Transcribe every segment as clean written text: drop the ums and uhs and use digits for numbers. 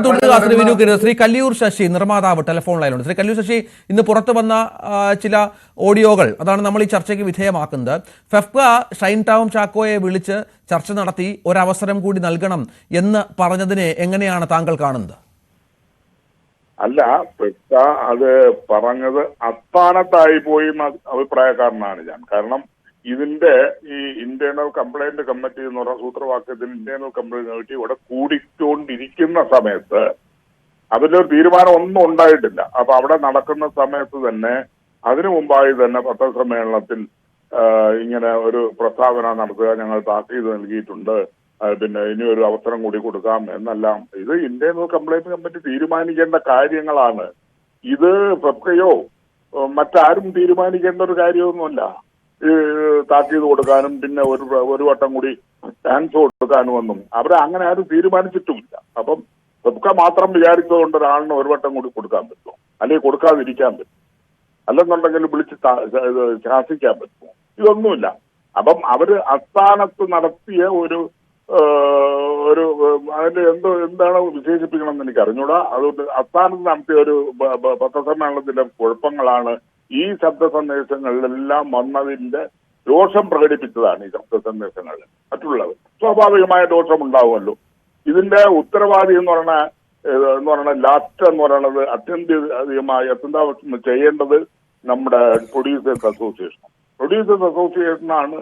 തുടരുക ശ്രീ വിനു. ശ്രീ കല്ലിയൂർ ശശി നിർമ്മാതാവ് ടെലിഫോൺ ലൈനിലുണ്ട്. ശ്രീ കല്ലിയൂർ ശശി, ഇന്ന് പുറത്തു വന്ന ചില ഓഡിയോകൾ അതാണ് നമ്മൾ ഈ ചർച്ചയ്ക്ക് വിധേയമാക്കുന്നത്. ഫെഫ്ക ഷൈൻ ടോം ചാക്കോയെ വിളിച്ച് ചർച്ച നടത്തി ഒരവസരം കൂടി നൽകണം എന്ന് പറഞ്ഞതിനെ എങ്ങനെയാണ് താങ്കൾ കാണുന്നത്? അല്ല, ഫെഫ്ക അത് പറഞ്ഞത് അസ്ഥാനത്തായി പോയി എന്ന അഭിപ്രായക്കാരനാണ് ഞാൻ. കാരണം ഇതിന്റെ ഈ ഇന്റേണൽ കംപ്ലൈന്റ് കമ്മിറ്റി എന്ന് പറഞ്ഞ സൂത്രവാക്യത്തിൽ ഇന്റേണൽ കംപ്ലൈന്റ് കമ്മിറ്റി ഇവിടെ കൂടിക്കൊണ്ടിരിക്കുന്ന സമയത്ത് അതിലൊരു തീരുമാനം ഒന്നും ഉണ്ടായിട്ടില്ല. അപ്പൊ അവിടെ നടക്കുന്ന സമയത്ത് തന്നെ അതിനു മുമ്പായി തന്നെ പത്രസമ്മേളനത്തിൽ ഇങ്ങനെ ഒരു പ്രസ്താവന നടത്തുക, ഞങ്ങൾ താക്കീത് നൽകിയിട്ടുണ്ട്, പിന്നെ ഇനിയൊരു അവസരം കൂടി കൊടുക്കാം എന്നെല്ലാം. ഇത് ഇന്റേണൽ കംപ്ലൈന്റ് കമ്മിറ്റി തീരുമാനിക്കേണ്ട കാര്യങ്ങളാണ്. ഇത് ഫെഫ്കയോ മറ്റാരും തീരുമാനിക്കേണ്ട ഒരു കാര്യമൊന്നുമല്ല. താക്കീത് കൊടുക്കാനും പിന്നെ ഒരു വട്ടം കൂടി ചാൻസ് കൊടുക്കാനുമൊന്നും അവരെ അങ്ങനെ ആരും തീരുമാനിച്ചിട്ടുമില്ല. അപ്പം ഫെഫ്ക മാത്രം വിചാരിച്ചതുകൊണ്ട് ഒരാളിന് ഒരു വട്ടം കൂടി കൊടുക്കാൻ പറ്റുമോ, അല്ലെങ്കിൽ കൊടുക്കാതിരിക്കാൻ പറ്റും, അല്ലെന്നുണ്ടെങ്കിൽ വിളിച്ച് ശാസിക്കാൻ പറ്റുമോ? ഇതൊന്നുമില്ല. അപ്പം അവര് അസ്ഥാനത്ത് നടത്തിയ ഒരു അതിന്റെ എന്താണ് വിശേഷിപ്പിക്കണമെന്ന് എനിക്ക് അറിഞ്ഞൂടാ. അതുകൊണ്ട് അസ്ഥാനത്ത് നടത്തിയ ഒരു പത്രസമ്മേളനത്തിലെ കുഴപ്പങ്ങളാണ് ഈ ശബ്ദ സന്ദേശങ്ങളിലെല്ലാം വന്നതിന്റെ രോഷം പ്രകടിപ്പിച്ചതാണ്. ഈ ശബ്ദ സന്ദേശങ്ങളിൽ മറ്റുള്ളവർ സ്വാഭാവികമായ ദോഷം ഉണ്ടാവുമല്ലോ. ഇതിന്റെ ഉത്തരവാദി എന്ന് പറഞ്ഞ ലാസ്റ്റ് എന്ന് പറയുന്നത് അത്യന്തികമായി അത്യന്താപക്ഷം ചെയ്യേണ്ടത് നമ്മുടെ പ്രൊഡ്യൂസേഴ്സ് അസോസിയേഷൻ. പ്രൊഡ്യൂസേഴ്സ് അസോസിയേഷനാണ്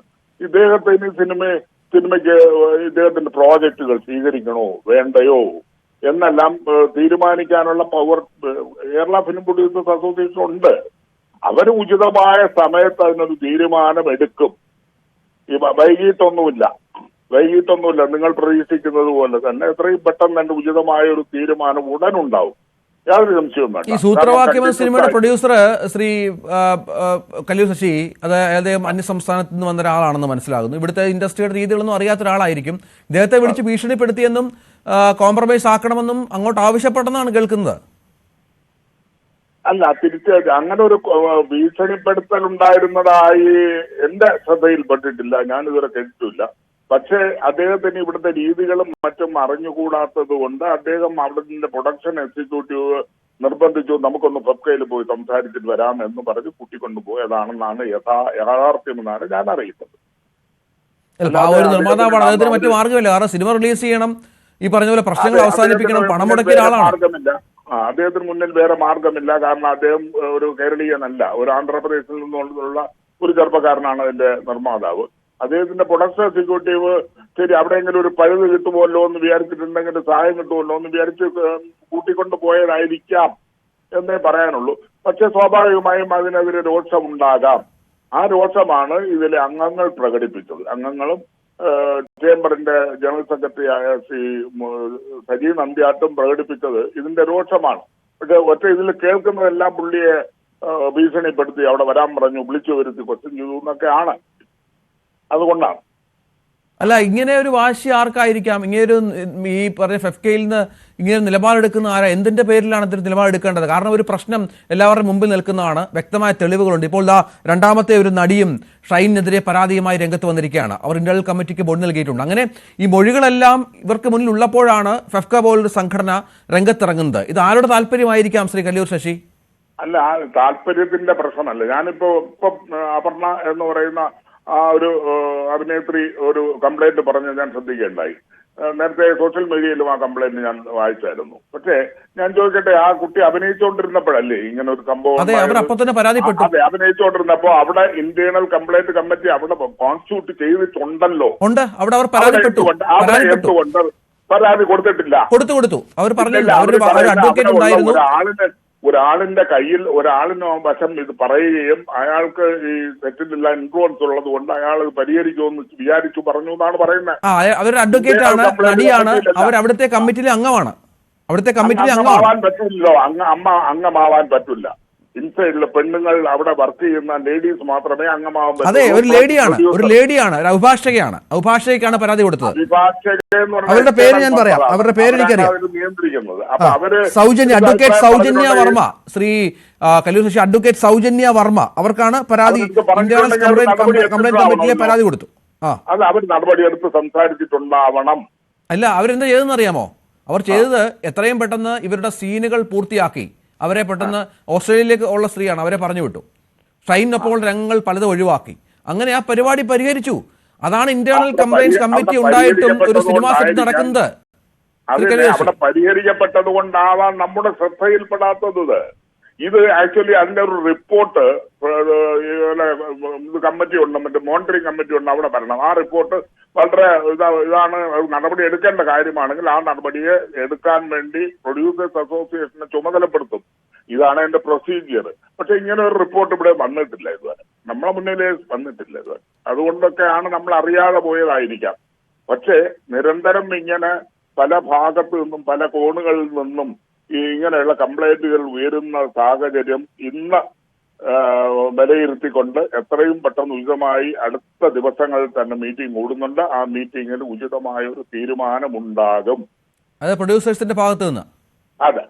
ഇദ്ദേഹത്തിന് സിനിമയ്ക്ക് ഇദ്ദേഹത്തിന്റെ പ്രോജക്റ്റുകൾ സ്വീകരിക്കണോ വേണ്ടയോ എന്നെല്ലാം തീരുമാനിക്കാനുള്ള power Kerala film producers association ഉണ്ട്. അവർ ഉചിതമായ സമയത്ത് അതിനൊരു തീരുമാനം എടുക്കും. വൈകിട്ടൊന്നുമില്ല. നിങ്ങൾ പ്രതീക്ഷിക്കുന്നത് പോലെ തന്നെ എത്രയും പെട്ടെന്ന് തന്നെ ഉചിതമായ ഒരു തീരുമാനം ഉടനുണ്ടാവും. യാതൊരു സംശയവും വേണ്ട. ഈ സൂത്രവാക്യം സിനിമയുടെ പ്രൊഡ്യൂസർ ശ്രീ കല്ലിയൂർ ശശി, അദ്ദേഹം അന്യസംസ്ഥാനത്ത് നിന്ന് വന്ന ഒരാളാണെന്ന് മനസ്സിലാകുന്നു. ഇവിടുത്തെ ഇൻഡസ്ട്രിയുടെ രീതികളൊന്നും അറിയാത്ത ഒരാളായിരിക്കും. ഇദ്ദേഹത്തെ വിളിച്ച് ഭീഷണിപ്പെടുത്തിയെന്നും കോംപ്രമൈസ് ആക്കണമെന്നും അങ്ങോട്ട് ആവശ്യപ്പെട്ടെന്നാണ് കേൾക്കുന്നത്. അല്ല, അങ്ങനെ ഒരു ഭീഷണിപ്പെടുത്തൽ ഉണ്ടായിരുന്നതായി എന്റെ ശ്രദ്ധയിൽപ്പെട്ടിട്ടില്ല, ഞാനിതുവരെ കേട്ടിട്ടില്ല. പക്ഷേ അദ്ദേഹത്തിന് ഇവിടുത്തെ രീതികളും മറ്റും അറിഞ്ഞുകൂടാത്തത് കൊണ്ട് അദ്ദേഹം അവിടുത്തെ പ്രൊഡക്ഷൻ എക്സിക്യൂട്ടീവ് നിർബന്ധിച്ചു, നമുക്കൊന്ന് ഫെഫ്കയിൽ പോയി സംസാരിച്ചിട്ട് വരാം എന്ന് പറഞ്ഞ് കൂട്ടിക്കൊണ്ടുപോയതാണെന്നാണ് യാഥാർത്ഥ്യമെന്നാണ് ഞാൻ അറിയുന്നത്. നിർമ്മാതാവാണ്, അദ്ദേഹത്തിന് മറ്റു മാർഗമില്ല. കാരണം സിനിമ റിലീസ് ചെയ്യണം, ഈ പറഞ്ഞ പോലെ പ്രശ്നങ്ങൾ അവസാനിപ്പിക്കണം, പണം മുടക്കിയ ആളാണ്. അദ്ദേഹത്തിന് മുന്നിൽ വേറെ മാർഗമില്ല. കാരണം അദ്ദേഹം ഒരു കേരളീയനല്ല, ഒരു ആന്ധ്രാപ്രദേശിൽ നിന്നുള്ള ഒരു ചെറുപ്പക്കാരനാണ് അതിന്റെ നിർമ്മാതാവ്. അദ്ദേഹത്തിന്റെ പ്രൊഡക്ഷൻ എക്സിക്യൂട്ടീവ് ശരി അവിടെയെങ്കിലും ഒരു പഴുത് കിട്ടുമല്ലോ എന്ന് വിചാരിച്ചിട്ടുണ്ടെങ്കിൽ, സഹായം കിട്ടുമല്ലോ എന്ന് വിചാരിച്ച് കൂട്ടിക്കൊണ്ടു പോയതായിരിക്കാം എന്നേ പറയാനുള്ളൂ. പക്ഷെ സ്വാഭാവികമായും അതിനെതിരെ രോഷമുണ്ടാകാം. ആ രോഷമാണ് ഇതിലെ അംഗങ്ങൾ പ്രകടിപ്പിച്ചത്. അംഗങ്ങളും ചേംബറിന്റെ ജനറൽ സെക്രട്ടറിയായ ശ്രീ സജീവ് നമ്പ്യാട്ടും പ്രകടിപ്പിച്ചത് ഇതിന്റെ രോഷമാണ്. പക്ഷെ ഇതിൽ കേൾക്കുന്നതെല്ലാം പുള്ളിയെ ഭീഷണിപ്പെടുത്തി അവിടെ വരാൻ പറഞ്ഞു, വിളിച്ചു വരുത്തി ക്വസ്റ്റ്യൻ ചെയ്തു എന്നൊക്കെയാണ്. അതുകൊണ്ടാണ്. അല്ല, ഇങ്ങനെ ഒരു വാശി ആർക്കായിരിക്കാം? ഇങ്ങനെയൊരു ഈ പറഞ്ഞ ഫെഫ്കയിൽ നിന്ന് ഇങ്ങനെ നിലപാടെടുക്കുന്ന ആരാ? എന്തിന്റെ പേരിലാണ് ഇതിന് നിലപാടെടുക്കേണ്ടത്? കാരണം ഒരു പ്രശ്നം എല്ലാവരുടെയും മുമ്പിൽ നിൽക്കുന്നതാണ്, വ്യക്തമായ തെളിവുകളുണ്ട്. ഇപ്പോൾ രണ്ടാമത്തെ ഒരു നടിയും ഷൈനെതിരെ പരാതിയുമായി രംഗത്ത് വന്നിരിക്കുകയാണ്. അവർ ഇന്റേണൽ കമ്മിറ്റിക്ക് മൊഴി നൽകിയിട്ടുണ്ട്. അങ്ങനെ ഈ മൊഴികളെല്ലാം ഇവർക്ക് മുന്നിൽ ഉള്ളപ്പോഴാണ് ഫെഫ്ക പോലൊരു സംഘടന രംഗത്തിറങ്ങുന്നത്. ഇത് ആരുടെ താല്പര്യമായിരിക്കാം ശ്രീ കല്ലിയൂർ ശശി? അല്ല, താല്പര്യത്തിന്റെ പ്രശ്നമല്ല. ഇപ്പം അപർണ എന്ന് പറയുന്ന ആ ഒരു അഭിനേത്രി ഒരു കംപ്ലൈന്റ് പറഞ്ഞ് ഞാൻ ശ്രദ്ധിക്കുകയുണ്ടായി. നേരത്തെ സോഷ്യൽ മീഡിയയിലും ആ കംപ്ലൈന്റ് ഞാൻ വായിച്ചായിരുന്നു. പക്ഷേ ഞാൻ ചോദിക്കട്ടെ, ആ കുട്ടി അഭിനയിച്ചുകൊണ്ടിരുന്നപ്പോഴല്ലേ ഇങ്ങനെ ഒരു സംഭവം? അതെ, അഭിനയിച്ചുകൊണ്ടിരുന്നപ്പോ അവിടെ ഇന്റേണൽ കംപ്ലൈന്റ് കമ്മിറ്റി അവിടെ കോൺസ്റ്റിറ്റ്യൂട്ട് ചെയ്തിട്ടുണ്ടല്ലോ. എന്തുകൊണ്ട് പരാതി കൊടുത്തിട്ടില്ല? കൊടുത്തു. അവർ പറഞ്ഞില്ല. ഒരാളിന്റെ കയ്യിൽ ഒരാളിന് വശം ഇത് പറയുകയും അയാൾക്ക് ഈ തെറ്റിലുള്ള ഇൻഫ്ലുവൻസ് ഉള്ളത് കൊണ്ട് അയാൾ പരിഹരിക്കുമെന്ന് വിചാരിച്ചു പറഞ്ഞു എന്നാണ് പറയുന്നത്. അവരൊരു അഡ്വക്കേറ്റ് ആണ്, നടിയാണ്, അവർ അവിടുത്തെ കമ്മിറ്റിയിലെ അംഗമാണ്. അംഗമാവാൻ പറ്റില്ലല്ലോ, അംഗമാവാൻ പറ്റില്ല. ഇൻസൈഡിലെ പെണ്ണുങ്ങൾ അവിടെ വർക്ക് ചെയ്യുന്ന ലേഡീസ് മാത്രമേ അംഗമാവാൻ പറ്റൂ. അതെ, ഒരു ലേഡിയാണ്, അഭിഭാഷകയാണ്. അഭിഭാഷകയ്ക്കാണ് പരാതി കൊടുത്തത്. അവരുടെ പേര് ഞാൻ പറയാം, അവരുടെ പേര് എനിക്കറിയാം. സൗജന്യ, അഡ്വക്കേറ്റ് സൗജന്യ വർമ്മ. ശ്രീ കല്ലിയൂർ ശശി, അഡ്വക്കേറ്റ് സൗജന്യ വർമ്മ, അവർക്കാണ് പരാതി. ഇന്റേണൽ കംപ്ലൈന്റ് കമ്മിറ്റിയിലെ പരാതി കൊടുത്തു. അത് അവർ നടപടിയെടുത്ത് സംസാരിച്ചിട്ടുണ്ടാവണം. അല്ല, അവരെന്താ ചെയ്തെന്ന് അറിയാമോ? അവർ ചെയ്തത് എത്രയും പെട്ടെന്ന് ഇവരുടെ സീനുകൾ പൂർത്തിയാക്കി അവരെ പെട്ടെന്ന് ഓസ്ട്രേലിയയിലേക്ക് ഉള്ള സ്ത്രീയാണ്, അവരെ പറഞ്ഞു വിട്ടു. ഷൈനൊപ്പമുള്ള രംഗങ്ങൾ പലതും ഒഴിവാക്കി. അങ്ങനെ ആ പരിപാടി പരിഹരിച്ചു. അതാണ് ഇന്റേണൽ കംപ്ലൈന്റ്സ് കമ്മിറ്റി ഉണ്ടായിട്ടും ഒരു സിനിമാ സെറ്റ് നടക്കുന്നത്. അവിടെ പരിഹരിക്കപ്പെട്ടത് കൊണ്ടാവാൻ നമ്മുടെ ശ്രദ്ധയിൽപ്പെടാത്തത്. ഇത് ആക്ച്വലി അതിന്റെ ഒരു റിപ്പോർട്ട് കമ്മിറ്റി ഉണ്ട്, മറ്റേ മോണിറ്ററിംഗ് കമ്മിറ്റി ഉണ്ട്, അവിടെ വരണം. ആ റിപ്പോർട്ട് വളരെ ഇതാണ്, നടപടി എടുക്കേണ്ട കാര്യമാണെങ്കിൽ ആ നടപടിയെ എടുക്കാൻ വേണ്ടി പ്രൊഡ്യൂസേഴ്സ് അസോസിയേഷനെ ചുമതലപ്പെടുത്തും. ഇതാണ് എന്റെ പ്രൊസീജിയർ. പക്ഷെ ഇങ്ങനെ ഒരു റിപ്പോർട്ട് ഇവിടെ വന്നിട്ടില്ല ഇതുവരെ, നമ്മളെ മുന്നിലേ വന്നിട്ടില്ല ഇതുവരെ. അതുകൊണ്ടൊക്കെയാണ് നമ്മൾ അറിയാതെ പോയതായിരിക്കാം. പക്ഷേ നിരന്തരം ഇങ്ങനെ പല ഭാഗത്തു നിന്നും പല കോണുകളിൽ നിന്നും ഈ ഇങ്ങനെയുള്ള കംപ്ലൈന്റുകൾ ഉയരുന്ന സാഹചര്യം ഇന്ന് വിലയിരുത്തിക്കൊണ്ട് എത്രയും പെട്ടെന്ന് ഉചിതമായി അടുത്ത ദിവസങ്ങളിൽ തന്നെ മീറ്റിംഗ് കൂടുന്നുണ്ട്. ആ മീറ്റിംഗിൽ ഉചിതമായ ഒരു തീരുമാനമുണ്ടാകും. അത് പ്രൊഡ്യൂസേഴ്സിന്റെ ഭാഗത്ത് നിന്ന്. അതെ,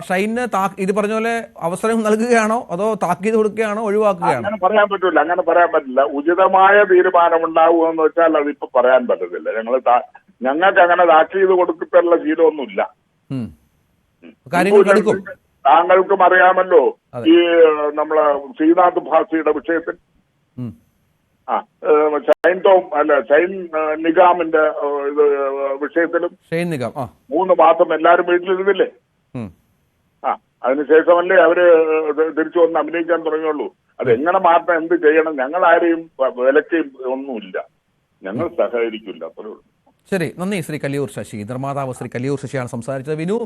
ഷൈന് ഇത് പറഞ്ഞ പോലെ അവസരം നൽകുകയാണോ അതോ താക്കീത് കൊടുക്കുകയാണോ ഒഴിവാക്കുകയാണോ? അങ്ങനെ പറയാൻ പറ്റില്ല. ഉചിതമായ തീരുമാനമുണ്ടാകുമെന്ന് വെച്ചാൽ അതിപ്പോ പറയാൻ പറ്റത്തില്ല. ഞങ്ങൾക്ക് അങ്ങനെ താക്കീത് കൊടുത്തിട്ടുള്ള ശീലമൊന്നുമില്ല. താങ്കൾക്കും അറിയാമല്ലോ, ഈ നമ്മളെ ശ്രീനാഥ് ഭാസിയുടെ വിഷയത്തിൽ ഷൈൻ നിഗാമിന്റെ വിഷയത്തിലും 3 മാസം എല്ലാരും വീട്ടിലിരുന്നില്ലേ? അതിനുശേഷമല്ലേ അവര് തിരിച്ചു വന്ന് അഭിനയിക്കാൻ തുടങ്ങിയുള്ളൂ. അതെങ്ങനെ മാറ്റം, എന്ത് ചെയ്യണം, ഞങ്ങൾ ആരെയും വിലക്ക് ഒന്നുമില്ല, ഞങ്ങൾ സഹകരിക്കില്ല, അത്രേ ഉള്ളൂ. ശരി, നന്ദി ശ്രീ കല്ലിയൂർ ശശി. നിർമ്മാതാവ് ശ്രീ കല്ലിയൂർ ശശിയാണ് സംസാരിച്ചത്. വിനു.